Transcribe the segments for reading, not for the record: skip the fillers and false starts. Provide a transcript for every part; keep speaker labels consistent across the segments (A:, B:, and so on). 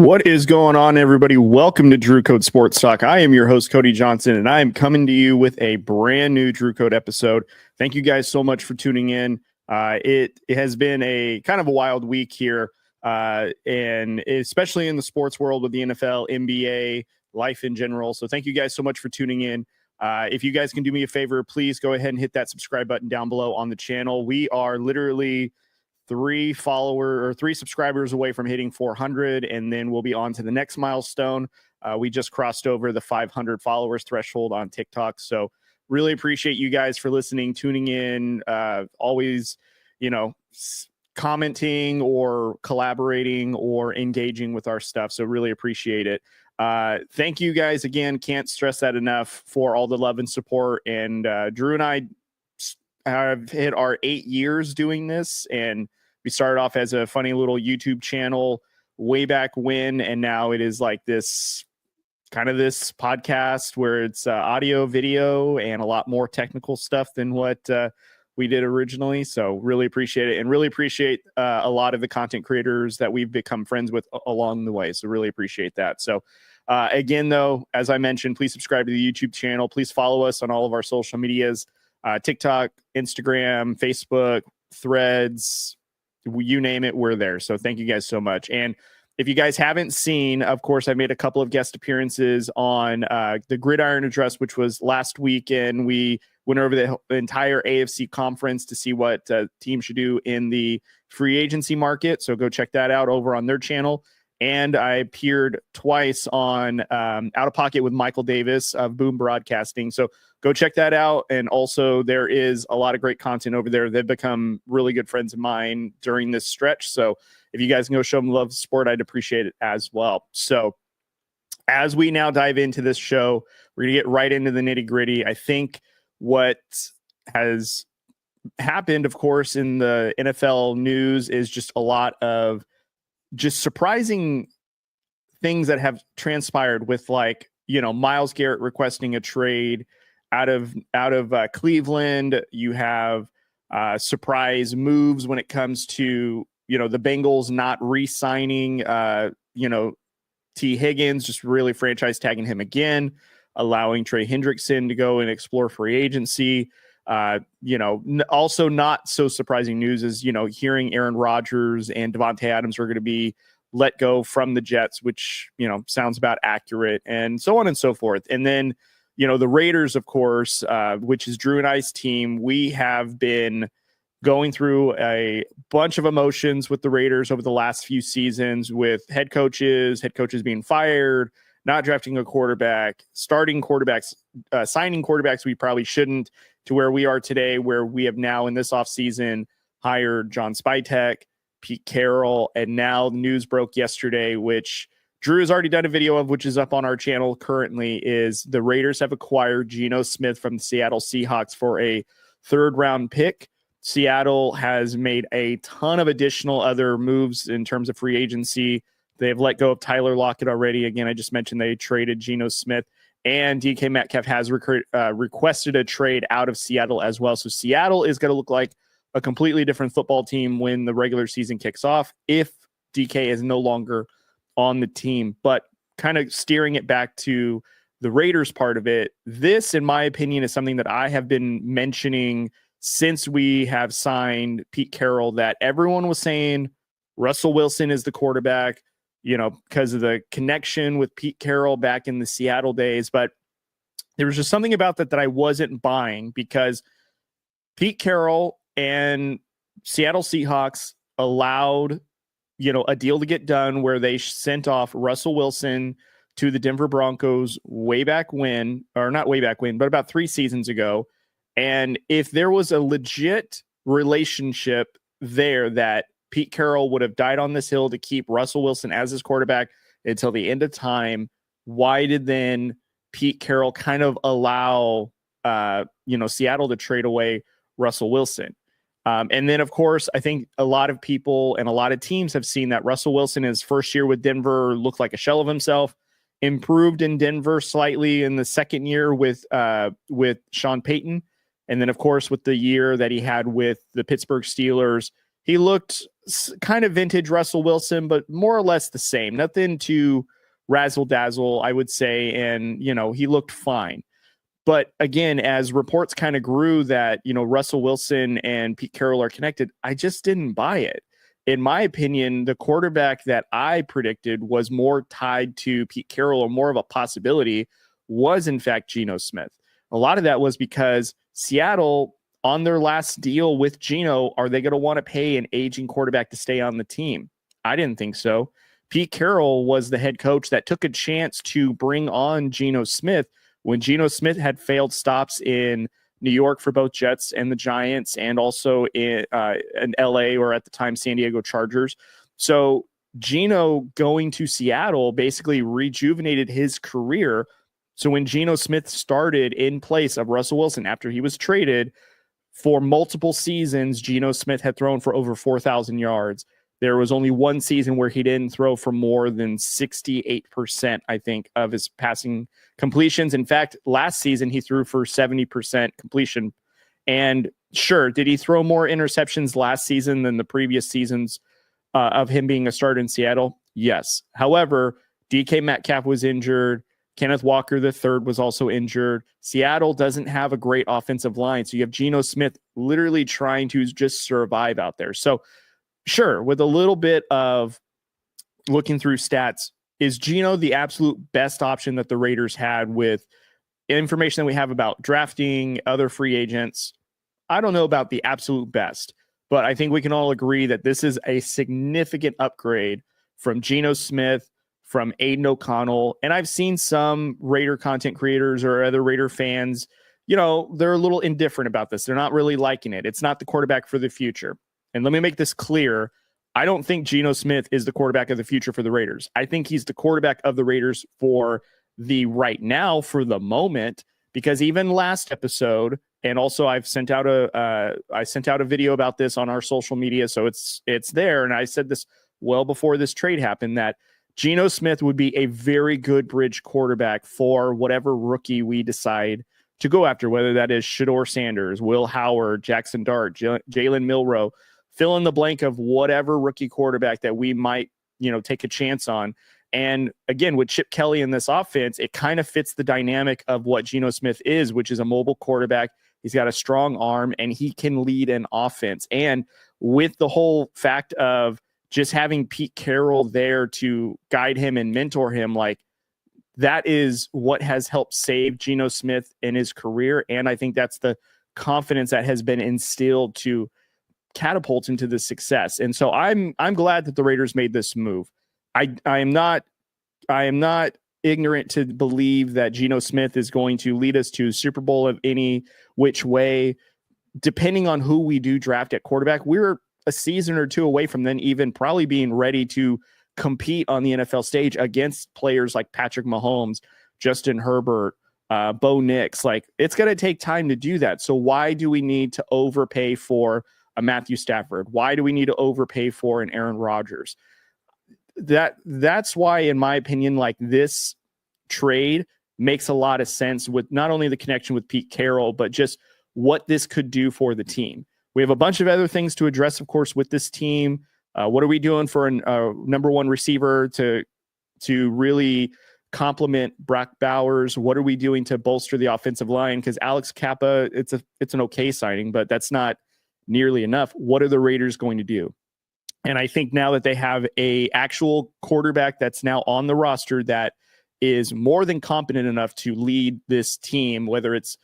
A: What is going on, everybody? Welcome to Drew Code Sports Talk. I am your host, Cody Johnson, and I am coming to you with a brand new Drew Code episode. Thank you guys so much for tuning in. It has been a kind of a wild week here, and especially in the sports world with the NFL, NBA, life in general. So thank you guys so much for tuning in. If you guys can do me a favor, please go ahead and hit that subscribe button down below on the channel. We are literally three subscribers away from hitting 400, and then we'll be on to the next milestone. We just crossed over the 500 followers threshold on TikTok. So really appreciate you guys for listening, tuning in, always, commenting or collaborating or engaging with our stuff. So really appreciate it. Thank you guys again. Can't stress that enough for all the love and support. And Drew and I have hit our 8 years doing this, and we started off as a funny little YouTube channel way back when, and now it is like this podcast where it's audio, video, and a lot more technical stuff than what we did originally. So really appreciate it, and really appreciate a lot of the content creators that we've become friends with along the way. So really appreciate that. So again, though, as I mentioned, please subscribe to the YouTube channel. Please follow us on all of our social medias. TikTok, Instagram, Facebook, Threads, you name it, we're there. So thank you guys so much. And if you guys haven't seen, of course, I made a couple of guest appearances on the Gridiron Address, which was last weekend. We went over the entire AFC conference to see what teams should do in the free agency market. So go check that out over on their channel. And I appeared twice on Out of Pocket with Michael Davis of Boom Broadcasting. So go check that out. And also there is a lot of great content over there. They've become really good friends of mine during this stretch. So if you guys can go show them love support, I'd appreciate it as well. So as we now dive into this show, we're going to get right into the nitty gritty. I think what has happened, of course, in the NFL news is just a lot of just surprising things that have transpired with, like, Myles Garrett requesting a trade out of Cleveland. You have surprise moves when it comes to, the Bengals not re-signing, T. Higgins, just really franchise tagging him again, allowing Trey Hendrickson to go and explore free agency. Also not so surprising news is, hearing Aaron Rodgers and Davante Adams are going to be let go from the Jets, which, sounds about accurate, and so on and so forth. And then, the Raiders, of course, which is Drew and I's team, we have been going through a bunch of emotions with the Raiders over the last few seasons, with head coaches being fired, not drafting a quarterback, starting quarterbacks, signing quarterbacks we probably shouldn't, to where we are today, where we have now in this offseason hired John Spytek, Pete Carroll, and now the news broke yesterday, which Drew has already done a video of, which is up on our channel currently, is the Raiders have acquired Geno Smith from the Seattle Seahawks for a third-round pick. Seattle has made a ton of additional other moves in terms of free agency. They've let go of Tyler Lockett already. Again, I just mentioned they traded Geno Smith. And DK Metcalf has requested a trade out of Seattle as well. So Seattle is going to look like a completely different football team when the regular season kicks off, if DK is no longer on the team. But kind of steering it back to the Raiders part of it, this, in my opinion, is something that I have been mentioning since we have signed Pete Carroll, that everyone was saying Russell Wilson is the quarterback, because of the connection with Pete Carroll back in the Seattle days. But there was just something about that I wasn't buying, because Pete Carroll and Seattle Seahawks allowed, a deal to get done where they sent off Russell Wilson to the Denver Broncos way back when, or not way back when, but about 3 seasons ago. And if there was a legit relationship there, that Pete Carroll would have died on this hill to keep Russell Wilson as his quarterback until the end of time, why did then Pete Carroll kind of allow, Seattle to trade away Russell Wilson? And then, of course, I think a lot of people and a lot of teams have seen that Russell Wilson, his first year with Denver, looked like a shell of himself, improved in Denver slightly in the second year with Sean Payton. And then, of course, with the year that he had with the Pittsburgh Steelers, he looked kind of vintage Russell Wilson, but more or less the same. Nothing too razzle dazzle, I would say. And, he looked fine. But again, as reports kind of grew that, Russell Wilson and Pete Carroll are connected, I just didn't buy it. In my opinion, the quarterback that I predicted was more tied to Pete Carroll, or more of a possibility, was in fact Geno Smith. A lot of that was because Seattle, on their last deal with Geno, are they going to want to pay an aging quarterback to stay on the team? I didn't think so. Pete Carroll was the head coach that took a chance to bring on Geno Smith when Geno Smith had failed stops in New York for both Jets and the Giants, and also in LA, or at the time San Diego Chargers. So Geno going to Seattle basically rejuvenated his career. So when Geno Smith started in place of Russell Wilson after he was traded, for multiple seasons, Geno Smith had thrown for over 4,000 yards. There was only one season where he didn't throw for more than 68%, I think, of his passing completions. In fact, last season, he threw for 70% completion. And sure, did he throw more interceptions last season than the previous seasons of him being a starter in Seattle? Yes. However, DK Metcalf was injured. Kenneth Walker III was also injured. Seattle doesn't have a great offensive line. So you have Geno Smith literally trying to just survive out there. So sure, with a little bit of looking through stats, is Geno the absolute best option that the Raiders had with information that we have about drafting other free agents? I don't know about the absolute best, but I think we can all agree that this is a significant upgrade from Geno Smith, from Aiden O'Connell. And I've seen some Raider content creators or other Raider fans, they're a little indifferent about this. They're not really liking it. It's not the quarterback for the future. And let me make this clear. I don't think Geno Smith is the quarterback of the future for the Raiders. I think he's the quarterback of the Raiders for the right now, for the moment, because even last episode, and also I sent out a video about this on our social media, so it's there. And I said this well before this trade happened, that Geno Smith would be a very good bridge quarterback for whatever rookie we decide to go after, whether that is Shedeur Sanders, Will Howard, Jackson Dart, Jalen Milroe, fill in the blank of whatever rookie quarterback that we might, take a chance on. And again, with Chip Kelly in this offense, it kind of fits the dynamic of what Geno Smith is, which is a mobile quarterback. He's got a strong arm and he can lead an offense. And with the whole fact of just having Pete Carroll there to guide him and mentor him, like, that is what has helped save Geno Smith in his career. And I think that's the confidence that has been instilled to catapult him to the success. And so I'm glad that the Raiders made this move. I am not ignorant to believe that Geno Smith is going to lead us to Super Bowl of any which way. Depending on who we do draft at quarterback, we're a season or two away from then even probably being ready to compete on the NFL stage against players like Patrick Mahomes, Justin Herbert, Bo Nix. Like, it's going to take time to do that. So why do we need to overpay for a Matthew Stafford? Why do we need to overpay for an Aaron Rodgers? That's why, in my opinion, like, this trade makes a lot of sense with not only the connection with Pete Carroll, but just what this could do for the team. We have a bunch of other things to address, of course, with this team. What are we doing for a number one receiver to really complement Brock Bowers? What are we doing to bolster the offensive line? Because Alex Kappa, it's an okay signing, but that's not nearly enough. What are the Raiders going to do? And I think now that they have a actual quarterback that's now on the roster that is more than competent enough to lead this team, whether it's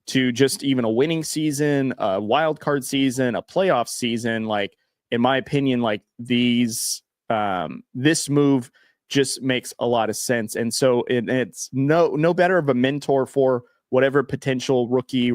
A: to just even a winning season, a wild card season, a playoff season, like, in my opinion, like, this move just makes a lot of sense. And so it's no better of a mentor for whatever potential rookie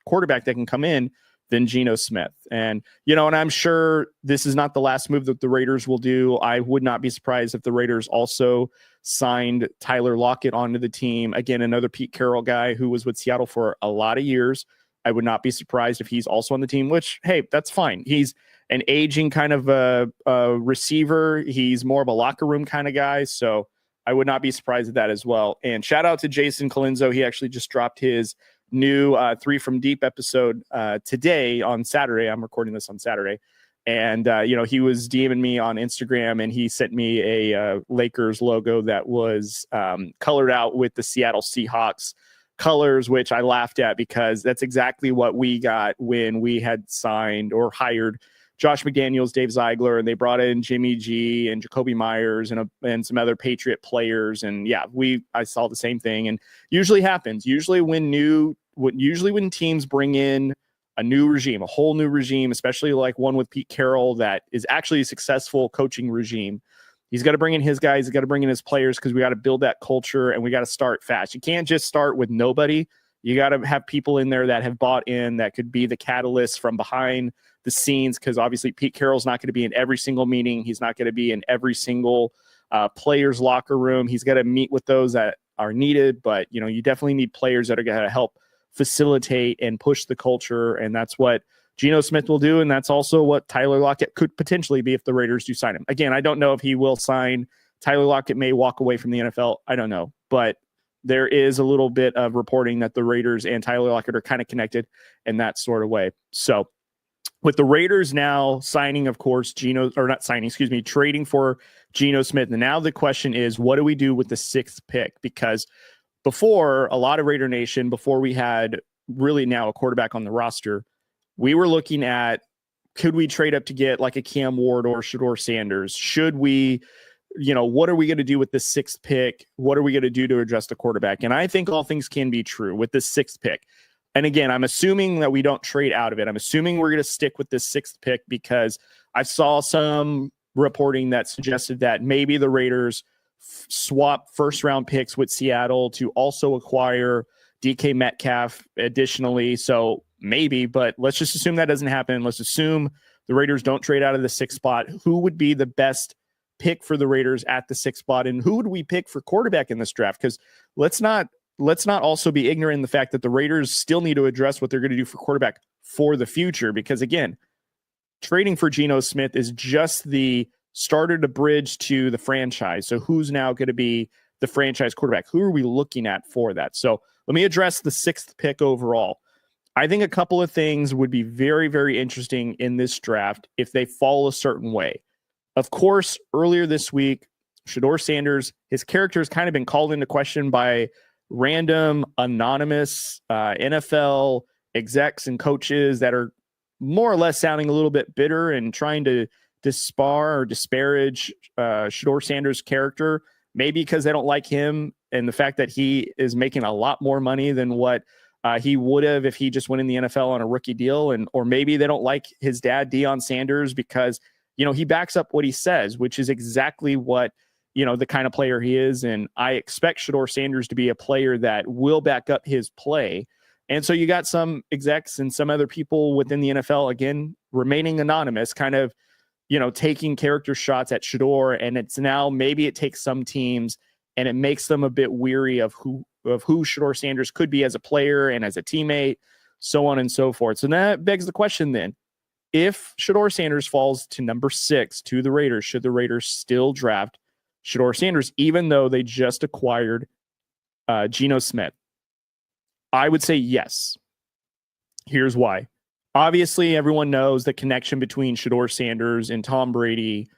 A: quarterback that can come in than Geno Smith. And, and I'm sure this is not the last move that the Raiders will do. I would not be surprised if the Raiders also signed Tyler Lockett onto the team. Again, another Pete Carroll guy who was with Seattle for a lot of years. I would not be surprised if he's also on the team, which, hey, that's fine. He's an aging kind of a receiver. He's more of a locker room kind of guy. So I would not be surprised at that as well. And shout out to Jason Colenso. He actually just dropped his new 3 from Deep episode today on Saturday. I'm recording this on Saturday. And, he was DMing me on Instagram, and he sent me a Lakers logo that was colored out with the Seattle Seahawks colors, which I laughed at because that's exactly what we got when we had signed or hired Josh McDaniels, Dave Ziegler, and they brought in Jimmy G and Jacoby Myers and some other Patriot players. And yeah, I saw the same thing, and usually happens. Usually when teams bring in a new regime, a whole new regime, especially like one with Pete Carroll that is actually a successful coaching regime, he's got to bring in his guys, he's got to bring in his players because we got to build that culture and we got to start fast. You can't just start with nobody. You got to have people in there that have bought in, that could be the catalyst from behind the scenes, because obviously Pete Carroll's not going to be in every single meeting. He's not going to be in every single player's locker room. He's got to meet with those that are needed, but you definitely need players that are going to help facilitate and push the culture, and that's what Geno Smith will do, and that's also what Tyler Lockett could potentially be if the Raiders do sign him. Again, I don't know if he will sign. Tyler Lockett may walk away from the NFL. I don't know, but there is a little bit of reporting that the Raiders and Tyler Lockett are kind of connected in that sort of way. So with the Raiders now signing, of course, trading for Geno Smith. And now the question is, what do we do with the 6th pick? Because before, a lot of Raider Nation, before we had really now a quarterback on the roster, we were looking at, could we trade up to get like a Cam Ward or Shedeur Sanders? Should we, what are we going to do with the 6th pick? What are we going to do to address the quarterback? And I think all things can be true with the 6th pick. And again, I'm assuming that we don't trade out of it. I'm assuming we're going to stick with this 6th pick because I saw some reporting that suggested that maybe the Raiders swap first-round picks with Seattle to also acquire DK Metcalf additionally. So maybe, but let's just assume that doesn't happen. Let's assume the Raiders don't trade out of the 6th spot. Who would be the best pick for the Raiders at the 6th spot? And who would we pick for quarterback in this draft? Because let's not also be ignorant in the fact that the Raiders still need to address what they're going to do for quarterback for the future. Because again, trading for Geno Smith is just the starter to bridge to the franchise. So who's now going to be the franchise quarterback? Who are we looking at for that? So let me address the 6th pick overall. I think a couple of things would be very, very interesting in this draft if they fall a certain way. Of course, earlier this week, Shedeur Sanders, his character has kind of been called into question by random, anonymous NFL execs and coaches that are more or less sounding a little bit bitter and trying to disparage or disparage Shedeur Sanders' character, maybe because they don't like him and the fact that he is making a lot more money than what he would have if he just went in the NFL on a rookie deal, or maybe they don't like his dad, Deion Sanders, because he backs up what he says, which is exactly what the kind of player he is. And I expect Shedeur Sanders to be a player that will back up his play. And so you got some execs and some other people within the NFL, again, remaining anonymous, kind of, taking character shots at Shedeur. And it's now, maybe it takes some teams and it makes them a bit weary of who Shedeur Sanders could be as a player and as a teammate, so on and so forth. So that begs the question then, if Shedeur Sanders falls to number 6 to the Raiders, should the Raiders still draft Shedeur Sanders, even though they just acquired Geno Smith? I would say yes. Here's why. Obviously, everyone knows the connection between Shedeur Sanders and Tom Brady.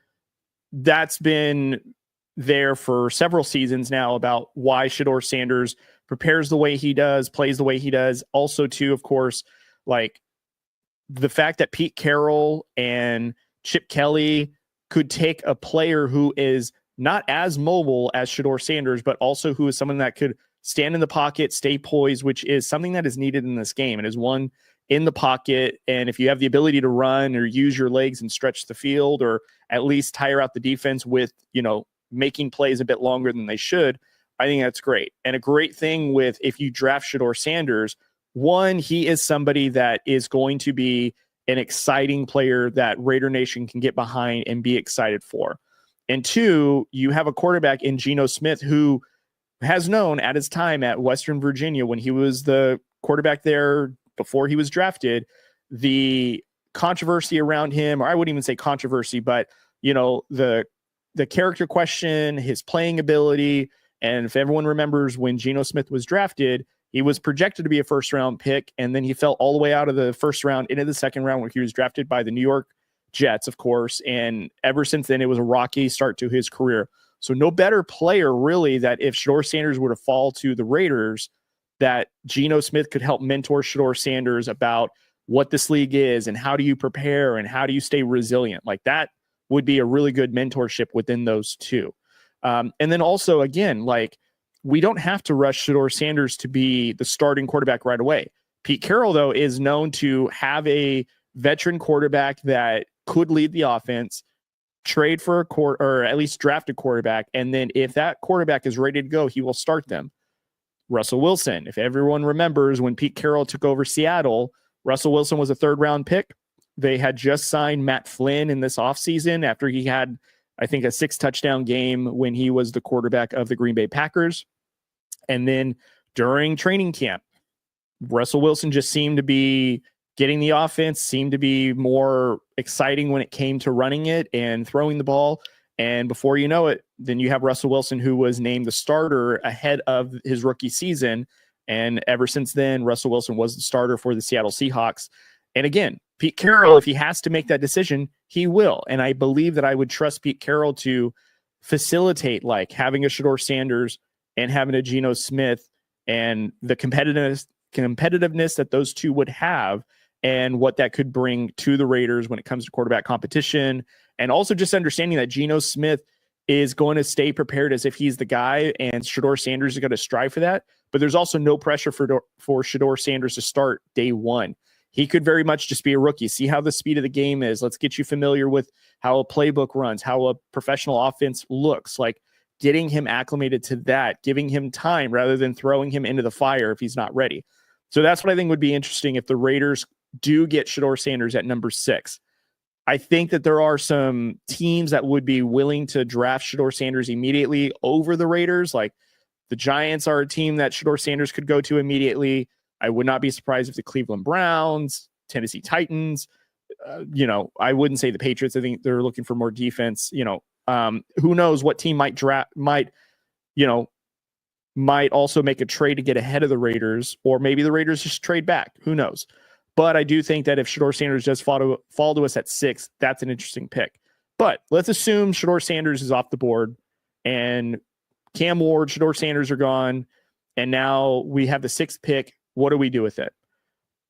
A: That's been there for several seasons now about why Shedeur Sanders prepares the way he does, plays the way he does. Also, too, of course, like the fact that Pete Carroll and Chip Kelly could take a player who is not as mobile as Shedeur Sanders, but also who is someone that could stand in the pocket, stay poised, which is something that is needed in this game. It is one in the pocket. And if you have the ability to run or use your legs and stretch the field, or at least tire out the defense with, making plays a bit longer than they should, I think that's great. And a great thing with, if you draft Shedeur Sanders, one, he is somebody that is going to be an exciting player that Raider Nation can get behind and be excited for. And two, you have a quarterback in Geno Smith who has known at his time at Western Virginia, when he was the quarterback there before he was drafted, the controversy around him, or I wouldn't even say controversy, but the character question, his playing ability. And if everyone remembers, when Geno Smith was drafted, he was projected to be a first-round pick, and then he fell all the way out of the first round into the second round, where he was drafted by the New York Jets, of course. And ever since then, it was a rocky start to his career. So no better player, really, that if Shedeur Sanders were to fall to the Raiders, that Geno Smith could help mentor Shedeur Sanders about what this league is and how do you prepare and how do you stay resilient. Like that would be a really good mentorship within those two. And then also, again, like we don't have to rush Shedeur Sanders to be the starting quarterback right away. Pete Carroll, though, is known to have a veteran quarterback that could lead the offense, trade for or at least draft a quarterback. And then if that quarterback is ready to go, he will start them. Russell Wilson, if everyone remembers when Pete Carroll took over Seattle, Russell Wilson was a 3rd-round pick. They had just signed Matt Flynn in this offseason after he had, I think, a 6-touchdown game when he was the quarterback of the Green Bay Packers. And then during training camp, Russell Wilson just seemed to be getting the offense, seemed to be more exciting when it came to running it and throwing the ball. And before you know it, then you have Russell Wilson, who was named the starter ahead of his rookie season. And ever since then, Russell Wilson was the starter for the Seattle Seahawks. And again, Pete Carroll, if he has to make that decision, he will. And I believe that I would trust Pete Carroll to facilitate like having a Shedeur Sanders and having a Geno Smith and the competitiveness that those two would have and what that could bring to the Raiders when it comes to quarterback competition. And also just understanding that Geno Smith is going to stay prepared as if he's the guy and Shedeur Sanders is going to strive for that. But there's also no pressure for Shedeur Sanders to start day one. He could very much just be a rookie. See how the speed of the game is. Let's get you familiar with how a playbook runs, how a professional offense looks, like getting him acclimated to that, giving him time rather than throwing him into the fire if he's not ready. So that's what I think would be interesting if the Raiders do get Shedeur Sanders at number 6. I think that there are some teams that would be willing to draft Shedeur Sanders immediately over the Raiders. Like the Giants are a team that Shedeur Sanders could go to immediately. I would not be surprised if the Cleveland Browns, Tennessee Titans, I wouldn't say the Patriots. I think they're looking for more defense. Who knows what team might also make a trade to get ahead of the Raiders, or maybe the Raiders just trade back. Who knows? But I do think that if Shedeur Sanders does fall to us at 6, that's an interesting pick. But let's assume Shedeur Sanders is off the board and Cam Ward, Shedeur Sanders are gone, and now we have the 6th pick. What do we do with it?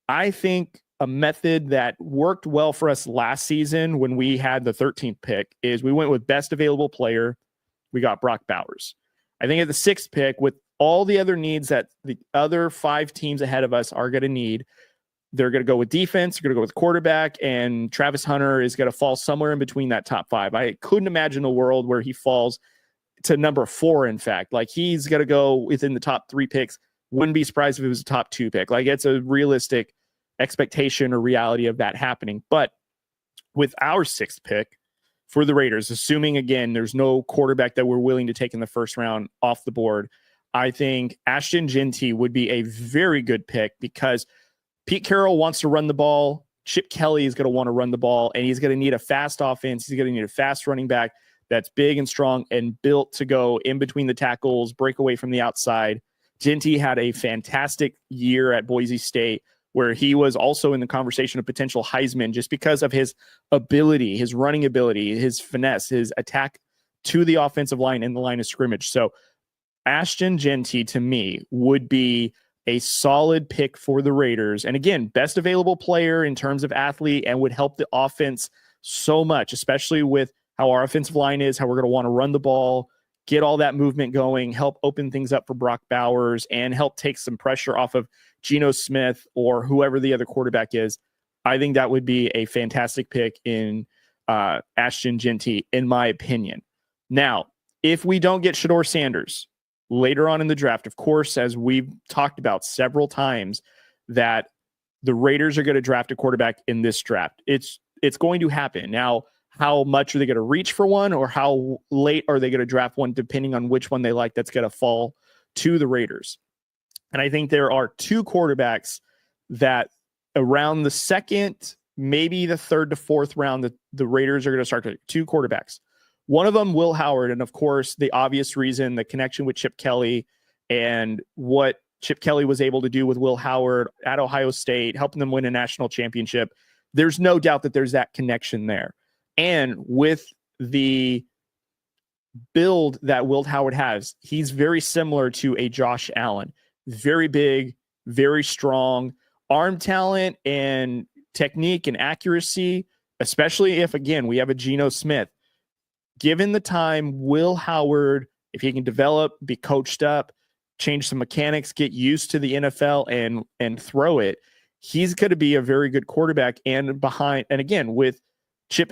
A: I think a method that worked well for us last season when we had the 13th pick is we went with best available player. We got Brock Bowers. I think at the 6th pick, with all the other needs that the other 5 teams ahead of us are going to need, they're going to go with defense, they're going to go with quarterback, and Travis Hunter is going to fall somewhere in between that top 5. I couldn't imagine a world where he falls to number 4, in fact. Like, he's going to go within the top 3 picks. Wouldn't be surprised if it was a top 2 pick. Like, it's a realistic expectation or reality of that happening. But with our 6th pick for the Raiders, assuming, again, there's no quarterback that we're willing to take in the first round off the board, I think Ashton Jeanty would be a very good pick because Pete Carroll wants to run the ball. Chip Kelly is going to want to run the ball, and he's going to need a fast offense. He's going to need a fast running back that's big and strong and built to go in between the tackles, break away from the outside. Jeanty had a fantastic year at Boise State where he was also in the conversation of potential Heisman just because of his ability, his running ability, his finesse, his attack to the offensive line and the line of scrimmage. So Ashton Jeanty, to me, would be a solid pick for the Raiders. And again, best available player in terms of athlete and would help the offense so much, especially with how our offensive line is, how we're going to want to run the ball, get all that movement going, help open things up for Brock Bowers, and help take some pressure off of Geno Smith or whoever the other quarterback is. I think that would be a fantastic pick in Ashton Jeanty, in my opinion. Now, if we don't get Shedeur Sanders later on in the draft, of course, as we've talked about several times, that the Raiders are going to draft a quarterback in this draft. It's going to happen. Now, how much are they going to reach for one, or how late are they going to draft one, depending on which one they like that's going to fall to the Raiders? And I think there are 2 quarterbacks that around the 2nd, maybe the 3rd to 4th round, the Raiders are going to start to 2 quarterbacks. One of them, Will Howard, and of course, the obvious reason, the connection with Chip Kelly and what Chip Kelly was able to do with Will Howard at Ohio State, helping them win a national championship. there's no doubt that there's that connection there. And with the build that Will Howard has, he's very similar to a Josh Allen. Very big, very strong, arm talent and technique and accuracy, especially if, again, we have a Geno Smith. Given the time, Will Howard, if he can develop, be coached up, change some mechanics, get used to the NFL and throw it, he's going to be a very good quarterback. And again, with Chip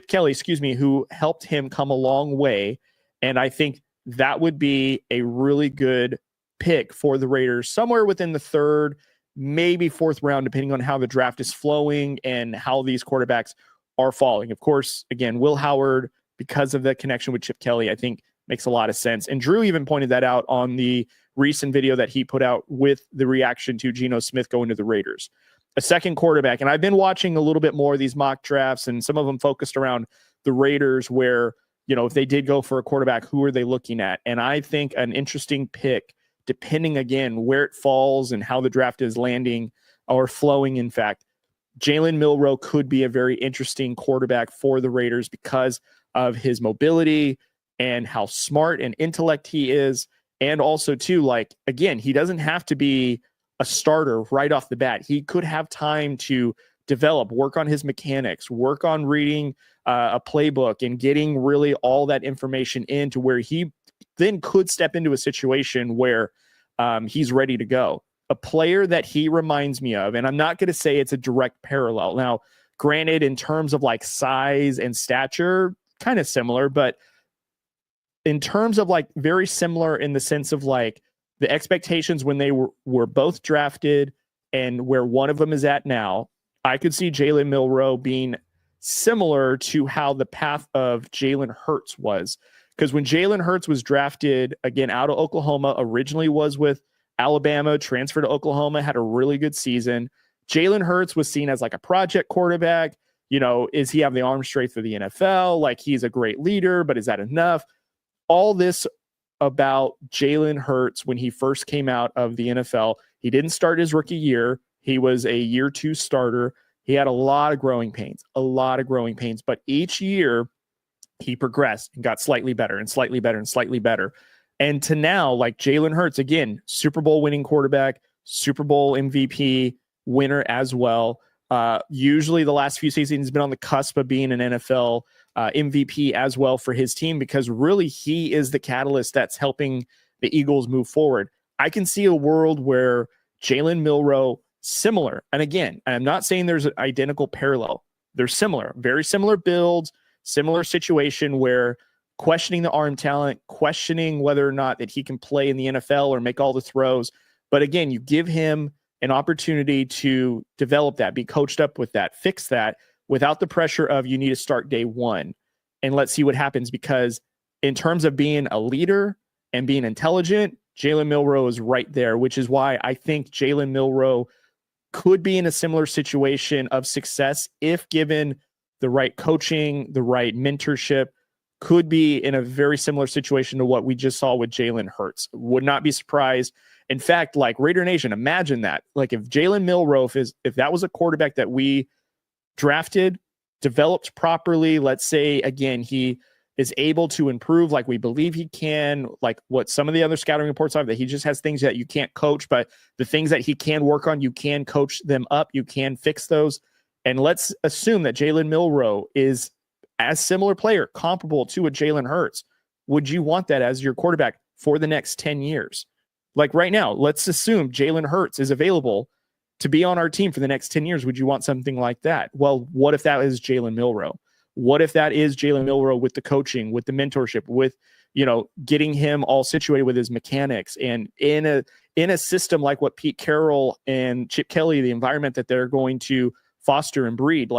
A: Kelly, who helped him come a long way. And I think that would be a really good pick for the Raiders, somewhere within the third, maybe fourth round, depending on how the draft is flowing and how these quarterbacks are falling. Of course, again, Will Howard, because of the connection with Chip Kelly, I think makes a lot of sense. And Drew even pointed that out on the recent video that he put out with the reaction to Geno Smith going to the Raiders. A second quarterback, and I've been watching a little bit more of these mock drafts, and some of them focused around the Raiders where, if they did go for a quarterback, who are they looking at? And I think an interesting pick, depending, again, where it falls and how the draft is landing or flowing, in fact, Jalen Milroe could be a very interesting quarterback for the Raiders because of his mobility and how smart and intellect he is. And also, too, again, he doesn't have to be a starter right off the bat. He could have time to develop, work on his mechanics, work on reading a playbook and getting really all that information into where he then could step into a situation where he's ready to go. A player that he reminds me of, and I'm not going to say it's a direct parallel. Now, granted, in terms of size and stature, kind of similar, but in terms of very similar in the sense of the expectations when they were both drafted and where one of them is at now, I could see Jalen Milroe being similar to how the path of Jalen Hurts was. Because when Jalen Hurts was drafted, again, out of Oklahoma, originally was with Alabama, transferred to Oklahoma, had a really good season. Jalen Hurts was seen as a project quarterback. Is he have the arm strength for the NFL? He's a great leader, but is that enough? All this about Jalen Hurts when he first came out of the NFL. He didn't start his rookie year. He was a year 2 starter. He had a lot of growing pains, but each year he progressed and got slightly better and slightly better and slightly better. And to now, Jalen Hurts, again, Super Bowl winning quarterback, Super Bowl MVP winner as well. Usually the last few seasons he's been on the cusp of being an NFL MVP as well for his team, because really he is the catalyst that's helping the Eagles move forward. I can see a world where Jalen Milroe, similar, and again, I'm not saying there's an identical parallel. They're similar, very similar builds, similar situation where questioning the arm talent, questioning whether or not that he can play in the NFL or make all the throws. But again, you give him an opportunity to develop that, be coached up with that, fix that, without the pressure of you need to start day one. And let's see what happens, because in terms of being a leader and being intelligent, Jalen Milroe is right there, which is why I think Jalen Milroe could be in a similar situation of success if given the right coaching, the right mentorship, could be in a very similar situation to what we just saw with Jalen Hurts. Would not be surprised. In fact, Raider Nation, imagine that. If Jalen Milroe, if that was a quarterback that we drafted, developed properly, let's say, again, he is able to improve like we believe he can, what some of the other scouting reports are, that he just has things that you can't coach, but the things that he can work on, you can coach them up, you can fix those. And let's assume that Jalen Milroe is as similar player, comparable to a Jalen Hurts. Would you want that as your quarterback for the next 10 years? Right now, let's assume Jalen Hurts is available to be on our team for the next 10 years. Would you want something like that? Well, what if that is Jalen Milroe? What if that is Jalen Milroe with the coaching, with the mentorship, with, getting him all situated with his mechanics, and in a system like what Pete Carroll and Chip Kelly, the environment that they're going to foster and breed,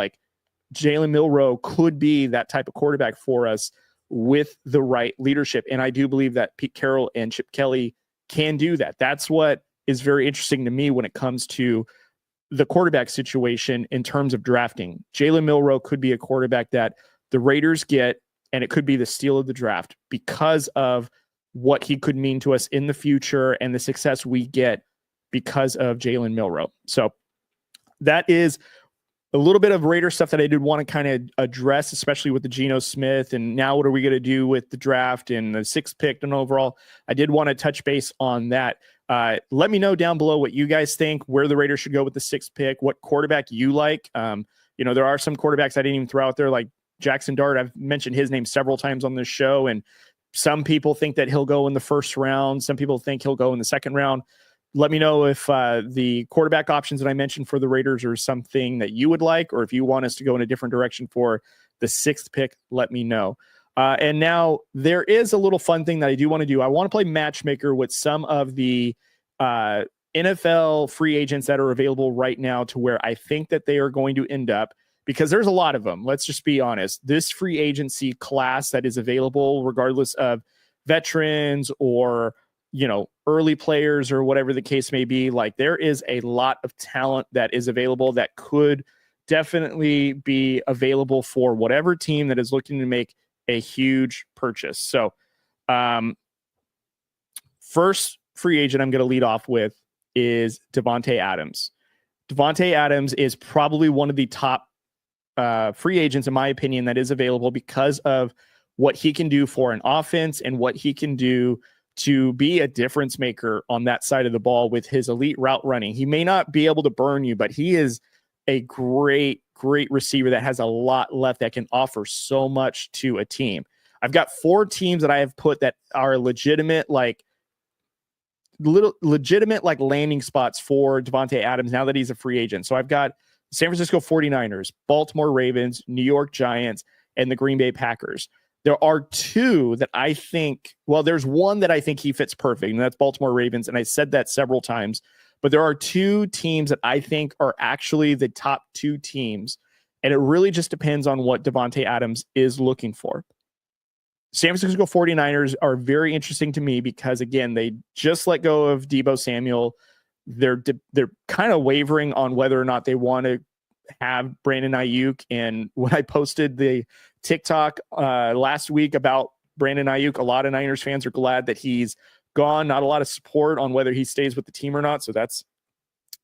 A: Jalen Milroe could be that type of quarterback for us with the right leadership. And I do believe that Pete Carroll and Chip Kelly can do that. That's what is very interesting to me when it comes to the quarterback situation in terms of drafting. Jalen Milroe could be a quarterback that the Raiders get, and it could be the steal of the draft because of what he could mean to us in the future and the success we get because of Jalen Milroe. So that is a little bit of Raider stuff that I did want to kind of address, especially with the Geno Smith. And now what are we going to do with the draft and the 6th pick and overall? I did want to touch base on that. Let me know down below what you guys think, where the Raiders should go with the 6th pick, what quarterback you like. There are some quarterbacks I didn't even throw out there, like Jackson Dart. I've mentioned his name several times on this show, and some people think that he'll go in the 1st round. Some people think he'll go in the 2nd round. Let me know if the quarterback options that I mentioned for the Raiders are something that you would like, or if you want us to go in a different direction for the 6th pick, let me know. And now there is a little fun thing that I do want to do. I want to play matchmaker with some of the NFL free agents that are available right now, to where I think that they are going to end up, because there's a lot of them. Let's just be honest. This free agency class that is available, regardless of veterans or early players or whatever the case may be, like, there is a lot of talent that is available that could definitely be available for whatever team that is looking to make a huge purchase. So first free agent I'm going to lead off with is Davante Adams. Davante Adams is probably one of the top free agents, in my opinion, that is available because of what he can do for an offense and what he can do to be a difference maker on that side of the ball with his elite route running. He may not be able to burn you, but he is a great receiver that has a lot left, that can offer so much to a team. I've got 4 teams that I have put that are legitimate landing spots for Davante Adams now that he's a free agent. So I've got San Francisco 49ers, Baltimore Ravens, New York Giants, and the Green Bay Packers. There are 2 that I think, there's one that I think he fits perfect, and that's Baltimore Ravens. And I said that several times, but there are 2 teams that I think are actually the top 2 teams. And it really just depends on what Davante Adams is looking for. San Francisco 49ers are very interesting to me because, again, they just let go of Deebo Samuel. They're kind of wavering on whether or not they want to have Brandon Ayuk. And when I posted the TikTok last week about Brandon Ayuk, a lot of Niners fans are glad that he's gone. Not a lot of support on whether he stays with the team or not. So that's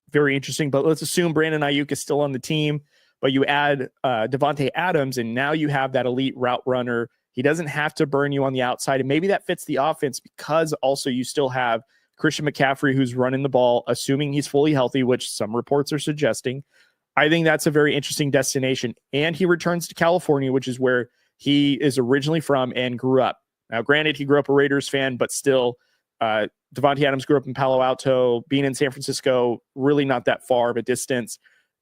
A: very interesting. But let's assume Brandon Ayuk is still on the team, but you add Davante Adams, and now you have that elite route runner. He doesn't have to burn you on the outside. And maybe that fits the offense because also you still have Christian McCaffrey, who's running the ball, assuming he's fully healthy, which some reports are suggesting. I think that's a very interesting destination. And he returns to California, which is where he is originally from and grew up. Now, granted, he grew up a Raiders fan, but still, Davante Adams grew up in Palo Alto. Being in San Francisco, really not that far of a distance.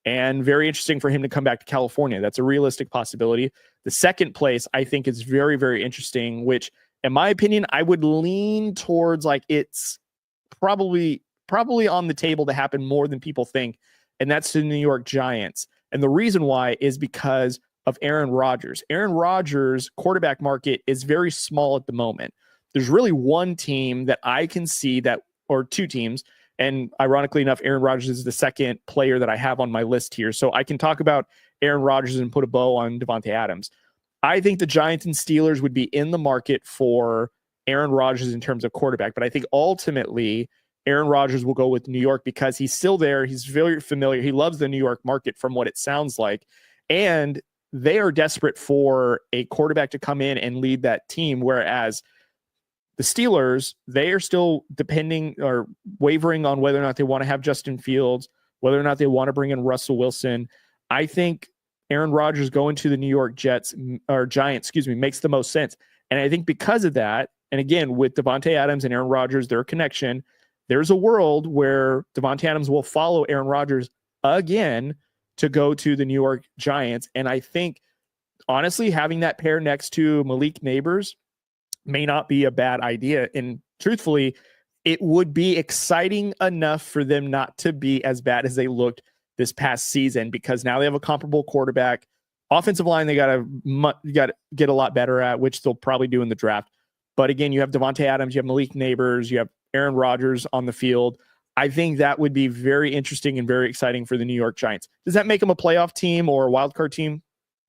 A: And very interesting for him to come back to California. That's a realistic possibility. The second place, I think, is very, very interesting, which, in my opinion, I would lean towards it's probably on the table to happen more than people think. And that's the New York Giants. And the reason why is because of Aaron Rodgers. Aaron Rodgers' quarterback market is very small at the moment. There's really one team that I can see or 2 teams. And ironically enough, Aaron Rodgers is the second player that I have on my list here. So I can talk about Aaron Rodgers and put a bow on Davante Adams. I think the Giants and Steelers would be in the market for Aaron Rodgers in terms of quarterback. But I think ultimately Aaron Rodgers will go with New York because he's still there. He's very familiar. He loves the New York market from what it sounds like. And they are desperate for a quarterback to come in and lead that team. Whereas the Steelers, they are still depending or wavering on whether or not they want to have Justin Fields, whether or not they want to bring in Russell Wilson. I think Aaron Rodgers going to the New York Giants, makes the most sense. And I think because of that, and again, with Davante Adams and Aaron Rodgers, their connection, there's a world where Davante Adams will follow Aaron Rodgers again to go to the New York Giants. And I think, honestly, having that pair next to Malik Neighbors may not be a bad idea. And truthfully, it would be exciting enough for them not to be as bad as they looked this past season, because now they have a comparable quarterback. Offensive line, they got to get a lot better at, which they'll probably do in the draft. But again, you have Davante Adams, you have Malik Neighbors, you have Aaron Rodgers on the field. I think that would be very interesting and very exciting for the New York Giants. Does that make them a playoff team or a wild card team?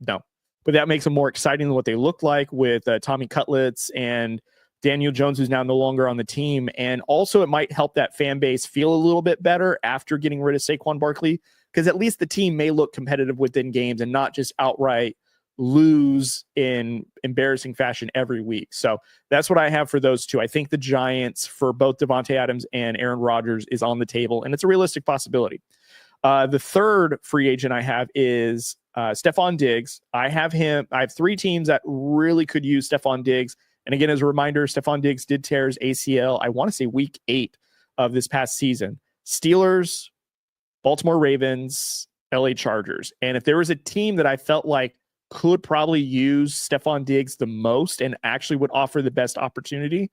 A: No. But that makes them more exciting than what they look like with Tommy Cutlets and Daniel Jones, who's now no longer on the team. And also it might help that fan base feel a little bit better after getting rid of Saquon Barkley, because at least the team may look competitive within games and not just outright lose in embarrassing fashion every week. So that's what I have for those two. I think the Giants for both Davante Adams and Aaron Rodgers is on the table, and it's a realistic possibility. The third free agent I have is Stefan Diggs. I have 3 teams that really could use Stefan Diggs. And again, as a reminder, Stefan Diggs did tear his ACL, I want to say week 8 of this past season. Steelers, Baltimore Ravens, LA Chargers. And if there was a team that I felt like could probably use Stefan Diggs the most and actually would offer the best opportunity,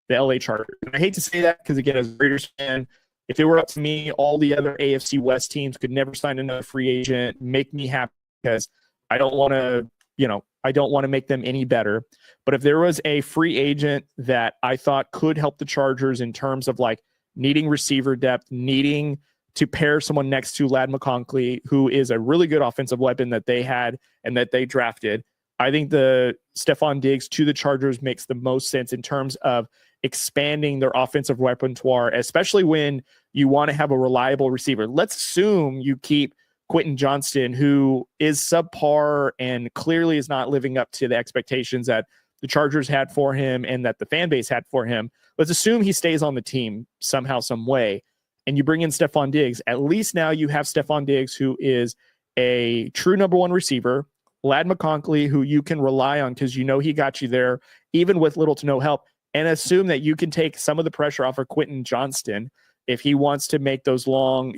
A: the LA Chargers. And I hate to say that because, again, as a Raiders fan, if it were up to me, all the other AFC West teams could never sign another free agent, make me happy, because I don't want to make them any better. But if there was a free agent that I thought could help the Chargers in terms of like needing receiver depth, needing to pair someone next to Ladd McConkey, who is a really good offensive weapon that they had and that they drafted, I think the Stefan Diggs to the Chargers makes the most sense in terms of expanding their offensive repertoire, especially when you want to have a reliable receiver. Let's assume you keep Quentin Johnston, who is subpar and clearly is not living up to the expectations that the Chargers had for him and that the fan base had for him. Let's assume he stays on the team somehow, some way, and you bring in Stefan Diggs. At least now you have Stefan Diggs, who is a true number one receiver, Ladd McConkey, who you can rely on because you know he got you there, even with little to no help, and assume that you can take some of the pressure off of Quentin Johnston if he wants to make those long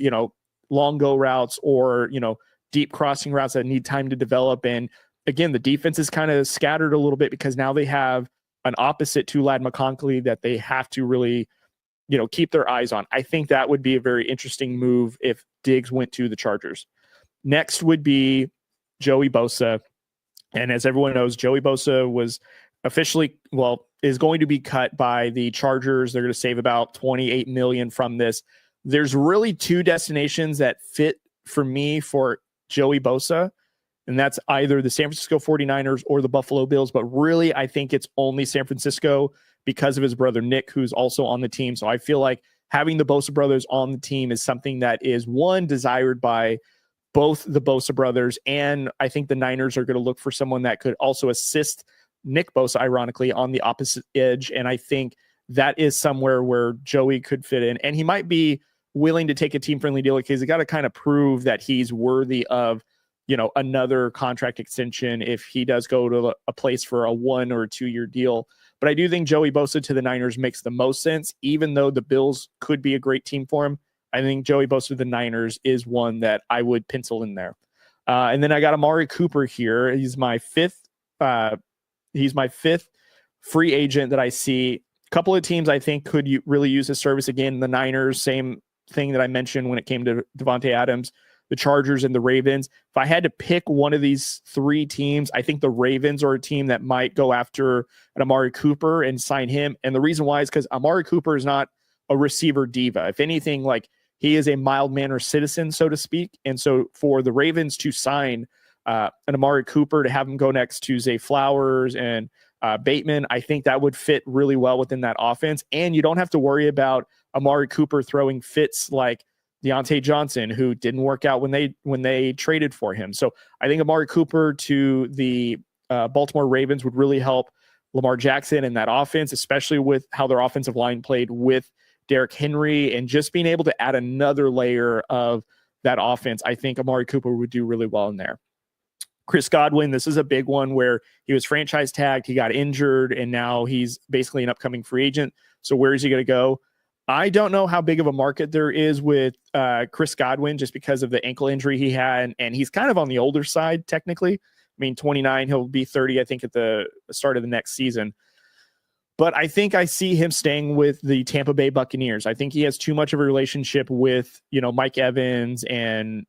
A: go routes or, deep crossing routes that need time to develop. And again, the defense is kind of scattered a little bit because now they have an opposite to Ladd McConkey that they have to really, keep their eyes on. I think that would be a very interesting move if Diggs went to the Chargers. Next would be Joey Bosa. And as everyone knows, Joey Bosa was is going to be cut by the Chargers. They're going to save about $28 million from this. There's really 2 destinations that fit for me for Joey Bosa, and that's either the San Francisco 49ers or the Buffalo Bills. But really, I think it's only San Francisco because of his brother Nick, who's also on the team. So I feel like having the Bosa brothers on the team is something that is, one, desired by both the Bosa brothers, and I think the Niners are going to look for someone that could also assist Nick Bosa, ironically, on the opposite edge. And I think that is somewhere where Joey could fit in. And he might be willing to take a team-friendly deal because he's got to kind of prove that he's worthy of, another contract extension if he does go to a place for a 1 or 2 year deal. But I do think Joey Bosa to the Niners makes the most sense, even though the Bills could be a great team for him. I think Joey Bosa to the Niners is one that I would pencil in there. And then I got Amari Cooper here. He's my fifth free agent that I see. A couple of teams I think could really use his service. Again, the Niners, same thing that I mentioned when it came to Davante Adams, the Chargers, and the Ravens. If I had to pick one of these 3 teams, I think the Ravens are a team that might go after an Amari Cooper and sign him. And the reason why is because Amari Cooper is not a receiver diva. If anything, he is a mild-mannered citizen, so to speak. And so for the Ravens to sign an Amari Cooper, to have him go next to Zay Flowers and Bateman, I think that would fit really well within that offense. And you don't have to worry about Amari Cooper throwing fits like Deontay Johnson, who didn't work out when they traded for him. So I think Amari Cooper to the Baltimore Ravens would really help Lamar Jackson in that offense, especially with how their offensive line played with Derrick Henry, and just being able to add another layer of that offense. I think Amari Cooper would do really well in there. Chris Godwin, this is a big one where he was franchise tagged, he got injured, and now he's basically an upcoming free agent. So where is he going to go? I don't know how big of a market there is with Chris Godwin just because of the ankle injury he had, and he's kind of on the older side technically. 29, he'll be 30, I think, at the start of the next season. But I think I see him staying with the Tampa Bay Buccaneers. I think he has too much of a relationship with, Mike Evans and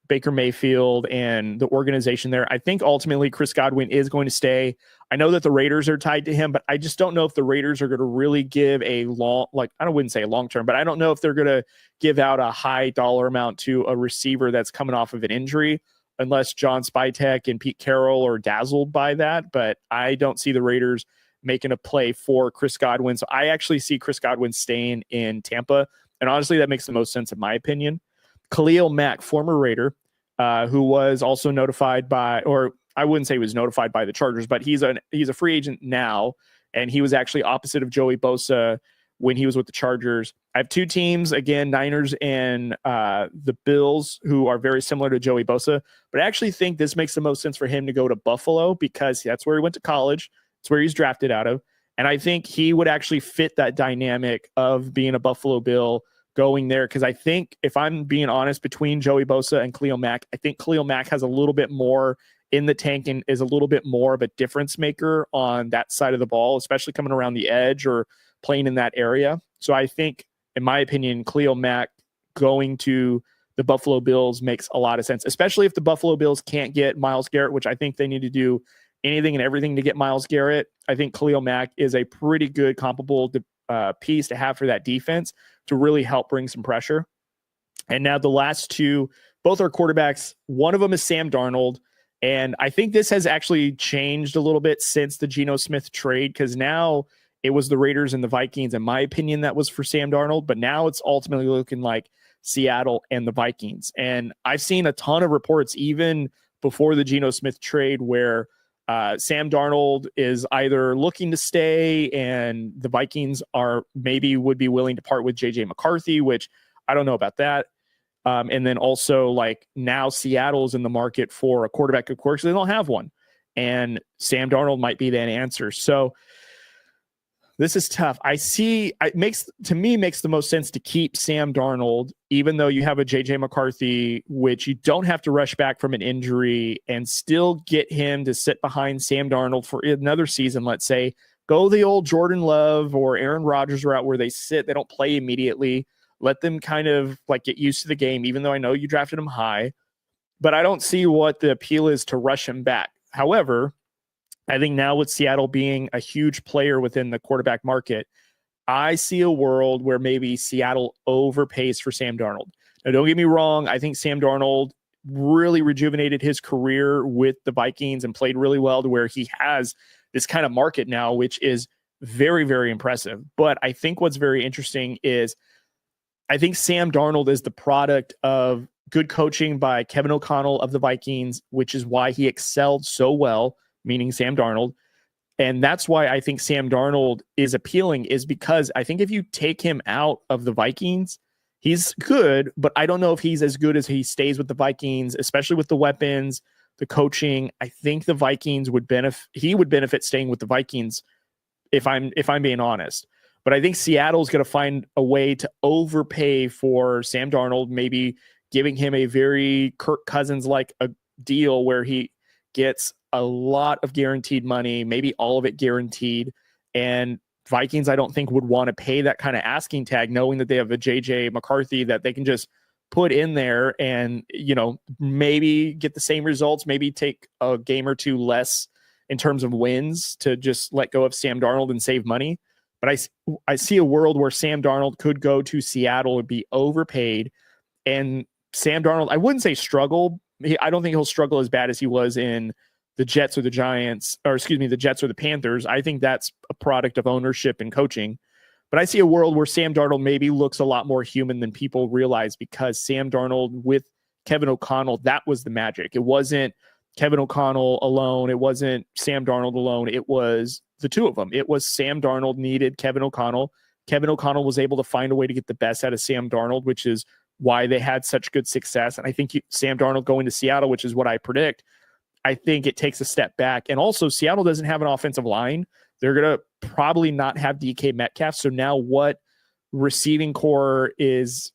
A: Baker Mayfield and the organization there. I think ultimately Chris Godwin is going to stay. I know that the Raiders are tied to him, but I just don't know if the Raiders are going to really give I wouldn't say a long term, but I don't know if they're going to give out a high dollar amount to a receiver that's coming off of an injury, unless John Spytek and Pete Carroll are dazzled by that. But I don't see the Raiders making a play for Chris Godwin. So I actually see Chris Godwin staying in Tampa. And honestly, that makes the most sense in my opinion. Khalil Mack, former Raider, who was also notified by, or I wouldn't say he was notified by the Chargers, but he's a free agent now, and he was actually opposite of Joey Bosa when he was with the Chargers. I have two teams, again, Niners and the Bills, who are very similar to Joey Bosa, but I actually think this makes the most sense for him to go to Buffalo because that's where he went to college. It's where he's drafted out of. And I think he would actually fit that dynamic of being a Buffalo Bill going there. Because I think, if I'm being honest, between Joey Bosa and Khalil Mack, I think Khalil Mack has a little bit more in the tank and is a little bit more of a difference maker on that side of the ball, especially coming around the edge or playing in that area. So I think, in my opinion, Khalil Mack going to the Buffalo Bills makes a lot of sense, especially if the Buffalo Bills can't get Myles Garrett, which I think they need to do anything and everything to get Myles Garrett. I think Khalil Mack is a pretty good comparable piece to have for that defense to really help bring some pressure. And now the last two, both are quarterbacks. One of them is Sam Darnold. And I think this has actually changed a little bit since the Geno Smith trade, because now it was the Raiders and the Vikings. In my opinion, that was for Sam Darnold. But now it's ultimately looking like Seattle and the Vikings. And I've seen a ton of reports, even before the Geno Smith trade, where Sam Darnold is either looking to stay and the Vikings would be willing to part with JJ McCarthy, which I don't know about that. And then also, like, now Seattle is in the market for a quarterback, of course, they don't have one. And Sam Darnold might be that answer. So this is tough. It makes the most sense to keep Sam Darnold, even though you have a JJ McCarthy, which you don't have to rush back from an injury, and still get him to sit behind Sam Darnold for another season. Let's say go the old Jordan Love or Aaron Rodgers route where they sit, they don't play immediately. Let them kind of like get used to the game, even though I know you drafted him high, but I don't see what the appeal is to rush him back. However, I think now with Seattle being a huge player within the quarterback market, I see a world where maybe Seattle overpays for Sam Darnold. Now, don't get me wrong. I think Sam Darnold really rejuvenated his career with the Vikings and played really well to where he has this kind of market now, which is very, very impressive. But I think what's very interesting is I think Sam Darnold is the product of good coaching by Kevin O'Connell of the Vikings, which is why he excelled so well, meaning Sam Darnold. And that's why I think Sam Darnold is appealing, is because I think if you take him out of the Vikings, he's good, but I don't know if he's as good as he stays with the Vikings, especially with the weapons, the coaching. I think the Vikings would benefit staying with the Vikings if I'm being honest. But I think Seattle's going to find a way to overpay for Sam Darnold, maybe giving him a very Kirk Cousins-like a deal where he gets a lot of guaranteed money, maybe all of it guaranteed. And Vikings, I don't think, would want to pay that kind of asking tag, knowing that they have a JJ McCarthy that they can just put in there and, maybe get the same results, maybe take a game or two less in terms of wins to just let go of Sam Darnold and save money. But I see a world where Sam Darnold could go to Seattle and be overpaid. And Sam Darnold, I wouldn't say struggle. I don't think he'll struggle as bad as he was in the Jets or the Giants, or the Jets or the Panthers. I think that's a product of ownership and coaching. But I see a world where Sam Darnold maybe looks a lot more human than people realize, because Sam Darnold with Kevin O'Connell, that was the magic. It wasn't Kevin O'Connell alone. It wasn't Sam Darnold alone. It was the two of them. It was Sam Darnold needed Kevin O'Connell. Kevin O'Connell was able to find a way to get the best out of Sam Darnold, which is why they had such good success. And I think Sam Darnold going to Seattle, which is what I predict, I think it takes a step back. And also, Seattle doesn't have an offensive line. They're going to probably not have DK Metcalf. So now what receiving core is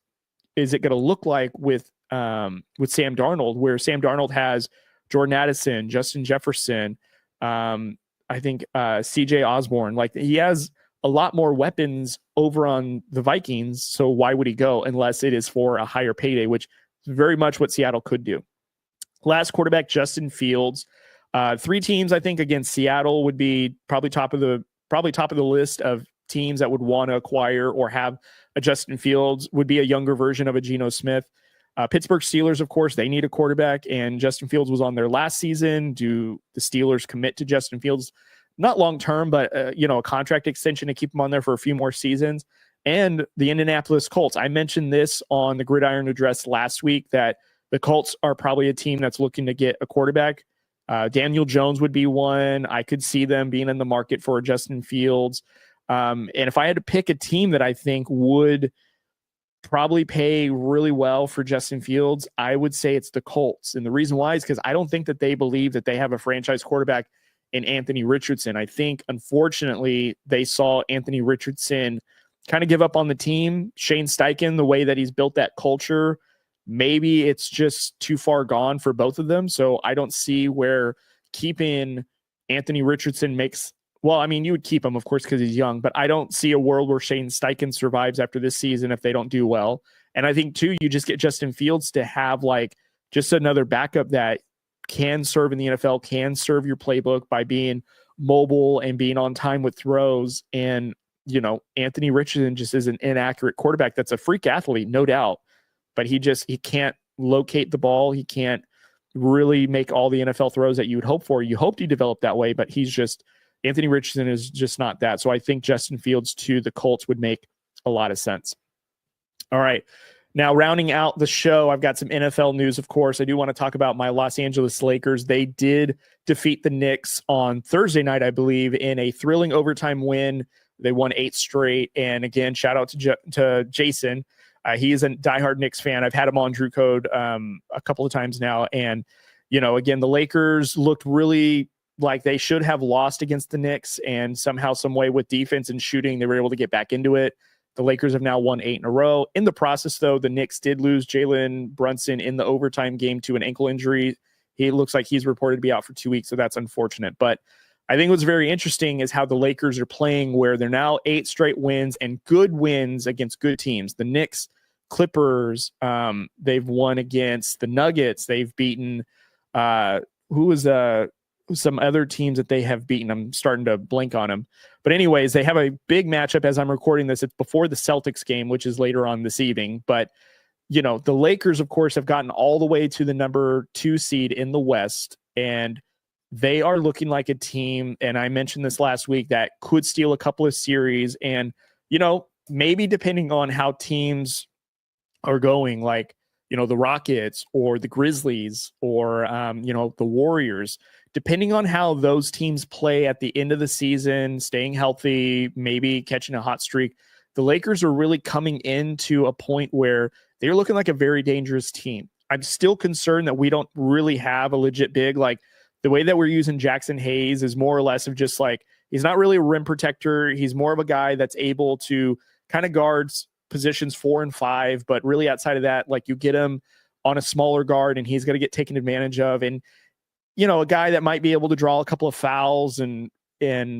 A: it going to look like with Sam Darnold, where Sam Darnold has Jordan Addison, Justin Jefferson, I think CJ Osborne. Like, he has a lot more weapons over on the Vikings. So why would he go unless it is for a higher payday, which is very much what Seattle could do. Last quarterback, Justin Fields. Three teams, I think, against Seattle would be probably top of the list of teams that would want to acquire or have a Justin Fields. Would be a younger version of a Geno Smith. Pittsburgh Steelers, of course, they need a quarterback, and Justin Fields was on their last season. Do the Steelers commit to Justin Fields? Not long term, but a contract extension to keep him on there for a few more seasons. and the Indianapolis Colts. I mentioned this on the Gridiron Address last week that the Colts are probably a team that's looking to get a quarterback. Daniel Jones would be one. I could see them being in the market for Justin Fields. And if I had to pick a team that I think would probably pay really well for Justin Fields, I would say it's the Colts. And the reason why is because I don't think that they believe that they have a franchise quarterback in Anthony Richardson. I think, unfortunately, they saw Anthony Richardson kind of give up on the team. Shane Steichen, the way that he's built that culture, maybe it's just too far gone for both of them. So I don't see where keeping Anthony Richardson makes – well, I mean, you would keep him, of course, because he's young, but I don't see a world where Shane Steichen survives after this season if they don't do well. And I think, too, you just get Justin Fields to have, like, just another backup that can serve in the NFL, can serve your playbook by being mobile and being on time with throws. And, you know, Anthony Richardson just is an inaccurate quarterback that's a freak athlete, no doubt. But he can't locate the ball. He can't really make all the NFL throws that you would hope for. You hoped he developed that way, but Anthony Richardson is just not that. So I think Justin Fields to the Colts would make a lot of sense. All right. Now, rounding out the show, I've got some NFL news, of course. I do want to talk about my Los Angeles Lakers. They did defeat the Knicks on Thursday night, I believe, in a thrilling overtime win. They won 8 straight. And again, shout out to Jason. He is a diehard Knicks fan. I've had him on Drew Code a couple of times now. And, you know, again, the Lakers looked really like they should have lost against the Knicks, and somehow, some way with defense and shooting, they were able to get back into it. The Lakers have now won 8 in a row. In the process, though, the Knicks did lose Jalen Brunson in the overtime game to an ankle injury. He looks like he's reported to be out for 2 weeks, so that's unfortunate. But I think what's very interesting is how the Lakers are playing, where they're now 8 straight wins and good wins against good teams. The Knicks, Clippers, they've won against the Nuggets. They've beaten some other teams that they have beaten. I'm starting to blank on them. But anyways, they have a big matchup as I'm recording this. It's before the Celtics game, which is later on this evening. But, you know, the Lakers, of course, have gotten all the way to the number 2 seed in the West. And they are looking like a team, and I mentioned this last week, that could steal a couple of series. And, you know, maybe depending on how teams are going, like, you know, the Rockets or the Grizzlies or, you know, the Warriors, depending on how those teams play at the end of the season, staying healthy, maybe catching a hot streak, the Lakers are really coming into a point where they're looking like a very dangerous team. I'm still concerned that we don't really have a legit big. Like, the way that we're using Jackson Hayes is more or less of just like, he's not really a rim protector. He's more of a guy that's able to kind of guards positions 4 and 5, but really outside of that, like, you get him on a smaller guard and he's going to get taken advantage of. And, you know, a guy that might be able to draw a couple of fouls, and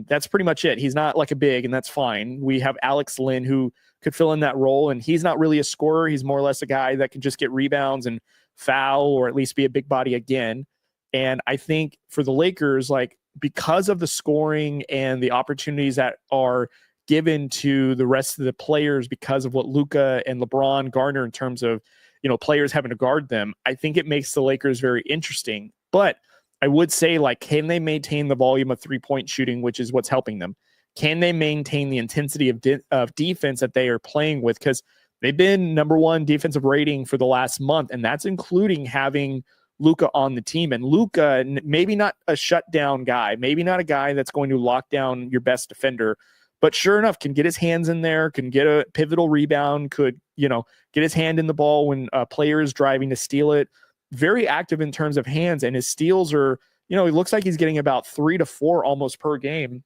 A: that's pretty much it. He's not like a big, and that's fine. We have Alex Lynn who could fill in that role, and he's not really a scorer. He's more or less a guy that can just get rebounds and foul, or at least be a big body again. And I think for the Lakers, like, because of the scoring and the opportunities that are given to the rest of the players, because of what Luka and LeBron garner in terms of, you know, players having to guard them, I think it makes the Lakers very interesting. But I would say, like, can they maintain the volume of 3-point shooting, which is what's helping them? Can they maintain the intensity of defense that they are playing with? Because they've been number 1 defensive rating for the last month, and that's including having Luka on the team. And Luka, maybe not a shutdown guy, maybe not a guy that's going to lock down your best defender, but sure enough, can get his hands in there, can get a pivotal rebound, could, you know, get his hand in the ball when a player is driving to steal it. Very active in terms of hands, and his steals are, you know, it looks like he's getting about 3 to 4 almost per game,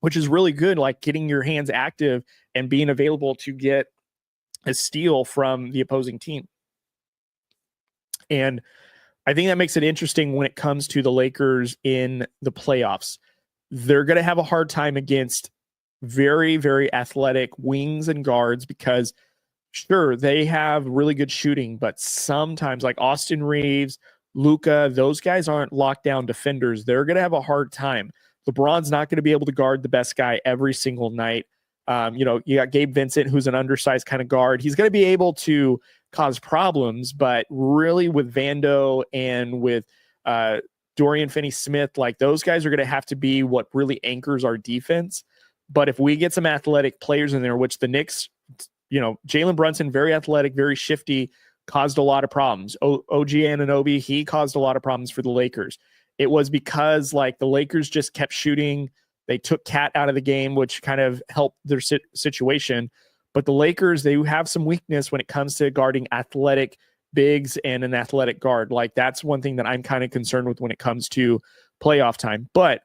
A: which is really good. Like, getting your hands active and being available to get a steal from the opposing team. And I think that makes it interesting when it comes to the Lakers in the playoffs. They're going to have a hard time against very, very athletic wings and guards, because sure, they have really good shooting, but sometimes, like Austin Reeves, Luka, those guys aren't lockdown defenders. They're going to have a hard time. LeBron's not going to be able to guard the best guy every single night. You know, you got Gabe Vincent, who's an undersized kind of guard. He's going to be able to cause problems, but really with Vando and with Dorian Finney-Smith, like, those guys are going to have to be what really anchors our defense. But if we get some athletic players in there, which the Knicks Jalen Brunson, very athletic, very shifty, caused a lot of problems. OG Anunoby, he caused a lot of problems for the Lakers. It was because like the Lakers just kept shooting. They took Cat out of the game, which kind of helped their situation. But the Lakers, they have some weakness when it comes to guarding athletic bigs and an athletic guard. Like that's one thing that I'm kind of concerned with when it comes to playoff time. But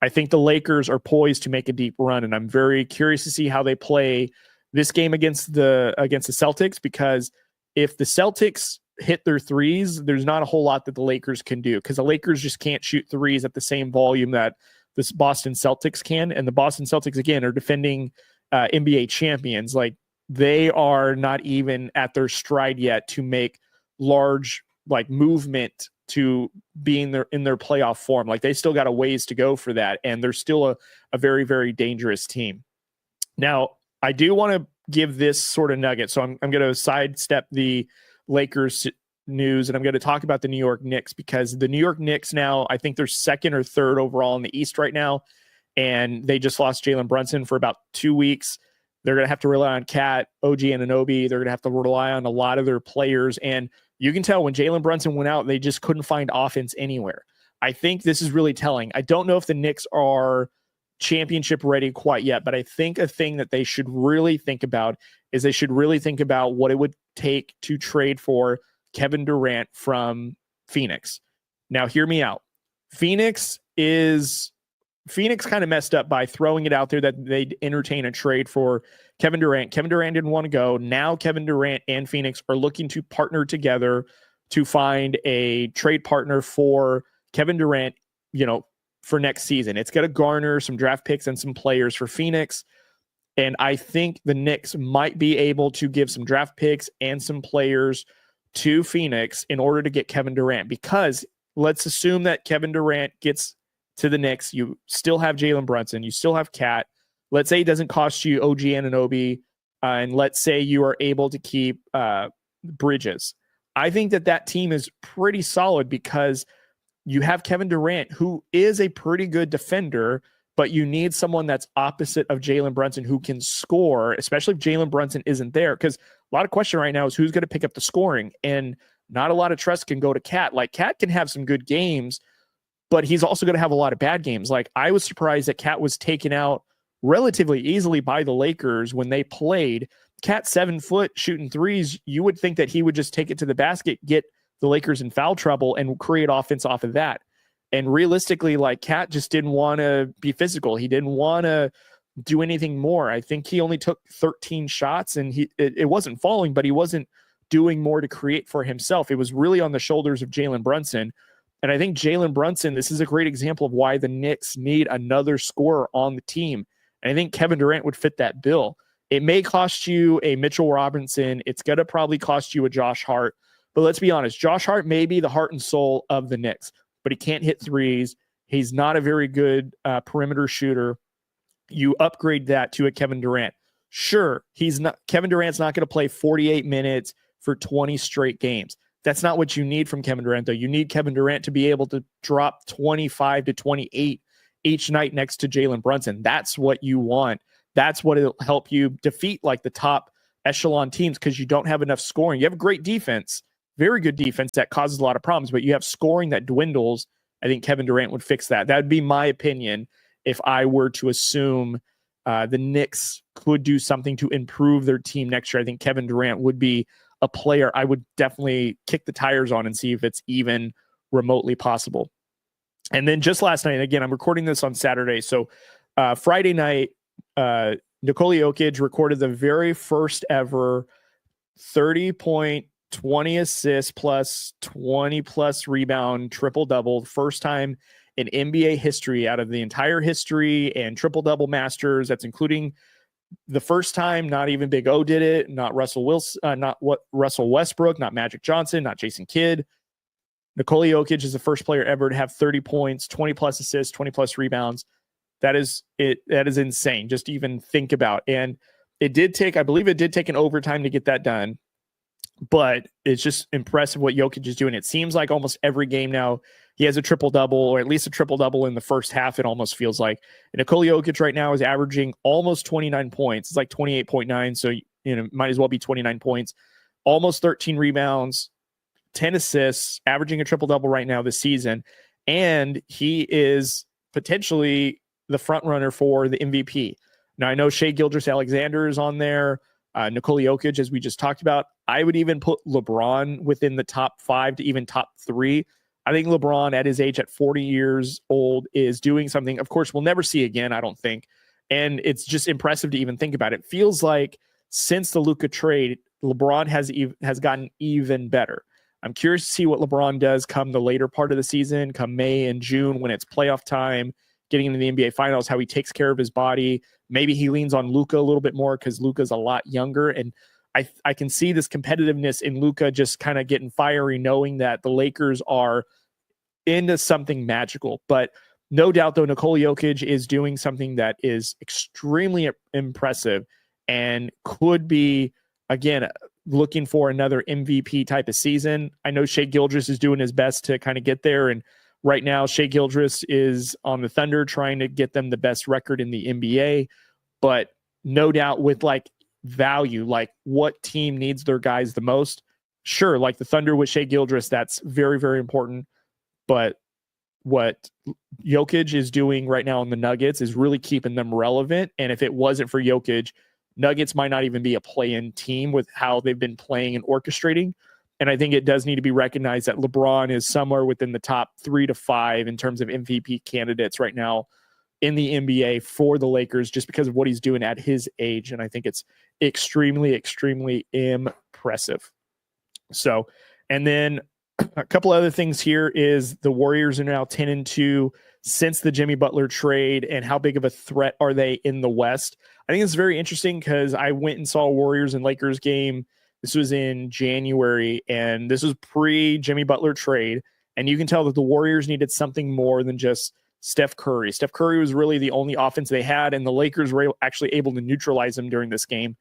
A: I think the Lakers are poised to make a deep run, and I'm very curious to see how they play this game against the Celtics, because if the Celtics hit their threes, there's not a whole lot that the Lakers can do, because the Lakers just can't shoot threes at the same volume that this Boston Celtics can. And the Boston Celtics, again, are defending NBA champions. Like they are not even at their stride yet to make large like movement to be in their playoff form. Like they still got a ways to go for that. And they're still a very, very dangerous team. Now, I do want to give this sort of nugget. So I'm going to sidestep the Lakers news, and I'm going to talk about the New York Knicks, because the New York Knicks now, I think they're second or third overall in the East right now. And they just lost Jalen Brunson for about 2 weeks. They're going to have to rely on Cat, OG Anunoby. They're going to have to rely on a lot of their players. And you can tell when Jalen Brunson went out, they just couldn't find offense anywhere. I think this is really telling. I don't know if the Knicks are championship ready quite yet, but I think a thing that they should really think about is they should really think about what it would take to trade for Kevin Durant from Phoenix. Now, hear me out. Phoenix kind of messed up by throwing it out there that they'd entertain a trade for Kevin Durant. Kevin Durant didn't want to go. Now Kevin Durant and Phoenix are looking to partner together to find a trade partner for Kevin Durant, for next season. It's going to garner some draft picks and some players for Phoenix. And I think the Knicks might be able to give some draft picks and some players to Phoenix in order to get Kevin Durant, because let's assume that Kevin Durant gets to the Knicks. You still have Jalen Brunson. You still have Cat. Let's say it doesn't cost you OG Anunoby, and let's say you are able to keep Bridges. I think that team is pretty solid, because you have Kevin Durant, who is a pretty good defender, but you need someone that's opposite of Jalen Brunson who can score, especially if Jalen Brunson isn't there. Because a lot of question right now is who's going to pick up the scoring, and not a lot of trust can go to Cat. Like Cat can have some good games, but he's also going to have a lot of bad games. Like I was surprised that Cat was taken out relatively easily by the Lakers when they played. Cat 7 foot shooting threes. You would think that he would just take it to the basket, get the Lakers in foul trouble, and create offense off of that. And realistically, like Cat just didn't want to be physical. He didn't want to do anything more. I think he only took 13 shots, and it wasn't falling, but he wasn't doing more to create for himself. It was really on the shoulders of Jalen Brunson. And I think Jalen Brunson, this is a great example of why the Knicks need another scorer on the team. And I think Kevin Durant would fit that bill. It may cost you a Mitchell Robinson. It's going to probably cost you a Josh Hart. But let's be honest, Josh Hart may be the heart and soul of the Knicks, but he can't hit threes. He's not a very good perimeter shooter. You upgrade that to a Kevin Durant. Sure, Kevin Durant's not going to play 48 minutes for 20 straight games. That's not what you need from Kevin Durant, though. You need Kevin Durant to be able to drop 25 to 28 each night next to Jalen Brunson. That's what you want. That's what it'll help you defeat like the top echelon teams, because you don't have enough scoring. You have great defense, very good defense that causes a lot of problems, but you have scoring that dwindles. I think Kevin Durant would fix that. That would be my opinion if I were to assume the Knicks could do something to improve their team next year. I think Kevin Durant would be a player I would definitely kick the tires on and see if it's even remotely possible. And then just last night, again, I'm recording this on Saturday. So Friday night, Nikola Jokic recorded the very first ever 30-point, 20 assists plus 20 plus rebound triple-double. First time in NBA history out of the entire history and triple-double masters. That's including the first time not even Big O did it, not Russell Westbrook, not Magic Johnson, not Jason Kidd. Nikola Jokic is the first player ever to have 30 points, 20 plus assists, 20 plus rebounds. That is insane just to even think about. And I believe it did take an overtime to get that done, but it's just impressive what Jokic is doing. It seems like almost every game now he has a triple-double, or at least a triple-double in the first half, it almost feels like. And Nikola Jokic right now is averaging almost 29 points. It's like 28.9. So might as well be 29 points, almost 13 rebounds, 10 assists, averaging a triple-double right now this season. And he is potentially the front runner for the MVP. Now, I know Shai Gilgeous-Alexander is on there, Nikola Jokic, as we just talked about. I would even put LeBron within the top 5 to even top 3. I think LeBron at his age, at 40 years old, is doing something, of course, we'll never see again, I don't think. And it's just impressive to even think about. It feels like since the Luka trade, LeBron has gotten even better. I'm curious to see what LeBron does come the later part of the season, come May and June when it's playoff time, getting into the NBA Finals, how he takes care of his body. Maybe he leans on Luka a little bit more because Luka's a lot younger. And I can see this competitiveness in Luka just kind of getting fiery, knowing that the Lakers are into something magical. But no doubt, though, Nikola Jokic is doing something that is extremely impressive and could be, again, looking for another MVP type of season. I know Shai Gilgeous is doing his best to kind of get there. And right now, Shai Gilgeous is on the Thunder trying to get them the best record in the NBA. But no doubt with like value, like what team needs their guys the most? Sure, like the Thunder with Shai Gilgeous, that's very, very important. But what Jokic is doing right now on the Nuggets is really keeping them relevant. And if it wasn't for Jokic, Nuggets might not even be a play-in team with how they've been playing and orchestrating. And I think it does need to be recognized that LeBron is somewhere within the top 3 to 5 in terms of MVP candidates right now in the NBA for the Lakers, just because of what he's doing at his age. And I think it's extremely, extremely impressive. So, and then a couple other things here is the Warriors are now 10-2 since the Jimmy Butler trade, and how big of a threat are they in the West? I think it's very interesting because I went and saw a Warriors and Lakers game. This was in January, and this was pre-Jimmy Butler trade, and you can tell that the Warriors needed something more than just Steph Curry. Steph Curry was really the only offense they had, and the Lakers were actually able to neutralize him during this game.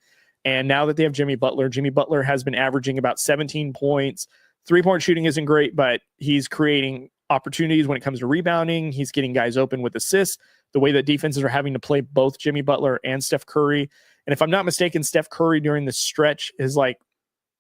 A: And now that they have Jimmy Butler has been averaging about 17 points. Three-point shooting isn't great, but he's creating opportunities when it comes to rebounding. He's getting guys open with assists. The way that defenses are having to play both Jimmy Butler and Steph Curry. And if I'm not mistaken, Steph Curry during the stretch has like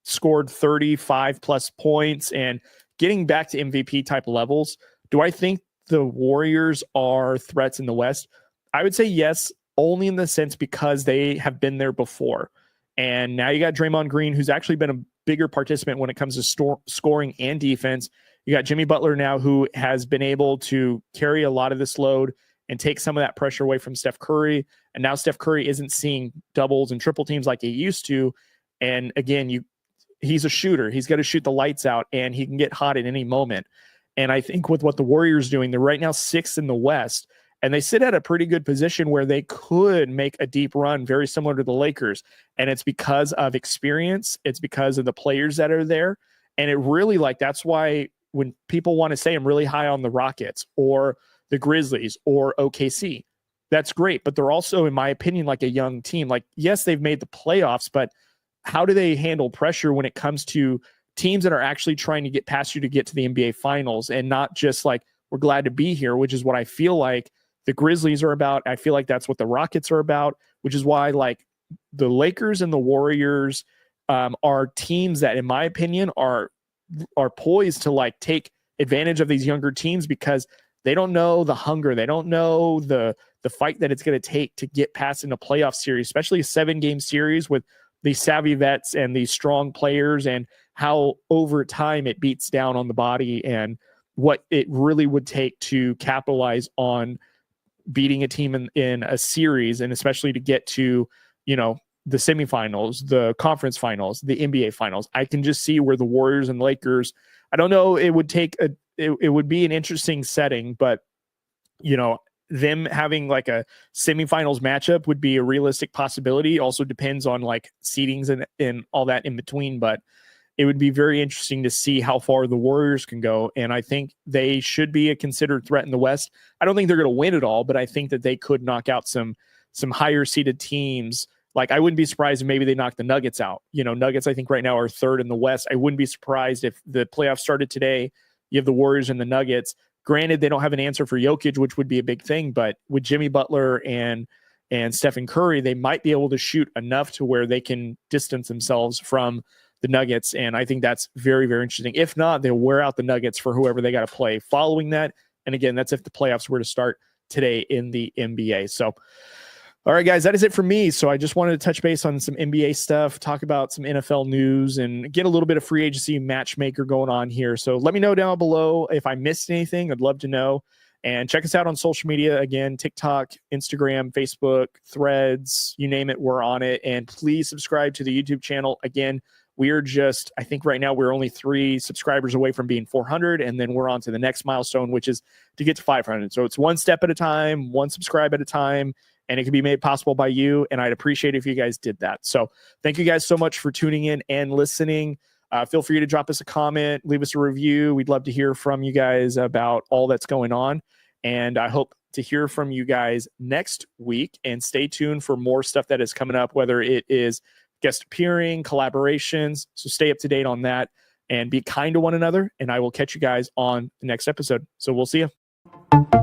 A: scored 35 plus points and getting back to MVP type levels. Do I think the Warriors are threats in the West? I would say yes, only in the sense because they have been there before. And now you got Draymond Green, who's actually been a bigger participant when it comes to scoring and defense. You got Jimmy Butler now, who has been able to carry a lot of this load and take some of that pressure away from Steph Curry. And now Steph Curry isn't seeing doubles and triple teams like he used to. And again, he's a shooter. He's got to shoot the lights out, and he can get hot at any moment. And I think with what the Warriors are doing, they're right now 6th in the West, and they sit at a pretty good position where they could make a deep run, very similar to the Lakers. And it's because of experience. It's because of the players that are there. And it really, that's why when people want to say I'm really high on the Rockets or the Grizzlies or OKC, that's great. But they're also, in my opinion, like a young team. Like, yes, they've made the playoffs, but how do they handle pressure when it comes to teams that are actually trying to get past you to get to the NBA Finals, and not just like, we're glad to be here, which is what I feel like the Grizzlies are about. I feel like that's what the Rockets are about, which is why like the Lakers and the Warriors are teams that, in my opinion, are poised to like take advantage of these younger teams because they don't know the hunger. They don't know the fight that it's going to take to get past in a playoff series, especially a 7-game series with these savvy vets and these strong players, and how over time it beats down on the body and what it really would take to capitalize on beating a team in a series, and especially to get to, the semifinals, the conference finals, the NBA finals. I can just see where the Warriors and Lakers, I don't know, it would take it would be an interesting setting, but them having like a semifinals matchup would be a realistic possibility. Also depends on like seedings and all that in between, but it would be very interesting to see how far the Warriors can go. And I think they should be a considered threat in the West. I don't think they're going to win it all, but I think that they could knock out some higher seeded teams. Like, I wouldn't be surprised if maybe they knock the Nuggets out. Nuggets, I think right now are 3rd in the West. I wouldn't be surprised if the playoffs started today. You have the Warriors and the Nuggets. Granted, they don't have an answer for Jokic, which would be a big thing, but with Jimmy Butler and
B: and Stephen Curry, they might be able to shoot enough to where they can distance themselves from the Nuggets. And I think that's very, very interesting. If not, they'll wear out the Nuggets for whoever they got to play following that. And again, that's if the playoffs were to start today in the NBA. So, all right, guys, that is it for me. So I just wanted to touch base on some NBA stuff, talk about some NFL news, and get a little bit of free agency matchmaker going on here. So let me know down below if I missed anything. I'd love to know. And check us out on social media. Again, TikTok, Instagram, Facebook, Threads, you name it, we're on it. And please subscribe to the YouTube channel. Again, we're just, I think right now we're only 3 subscribers away from being 400. And then we're on to the next milestone, which is to get to 500. So it's one step at a time, one subscribe at a time. And it can be made possible by you. And I'd appreciate it if you guys did that. So thank you guys so much for tuning in and listening. Feel free to drop us a comment, leave us a review. We'd love to hear from you guys about all that's going on. And I hope to hear from you guys next week. And stay tuned for more stuff that is coming up, whether it is guest appearing, collaborations. So stay up to date on that and be kind to one another. And I will catch you guys on the next episode. So we'll see you.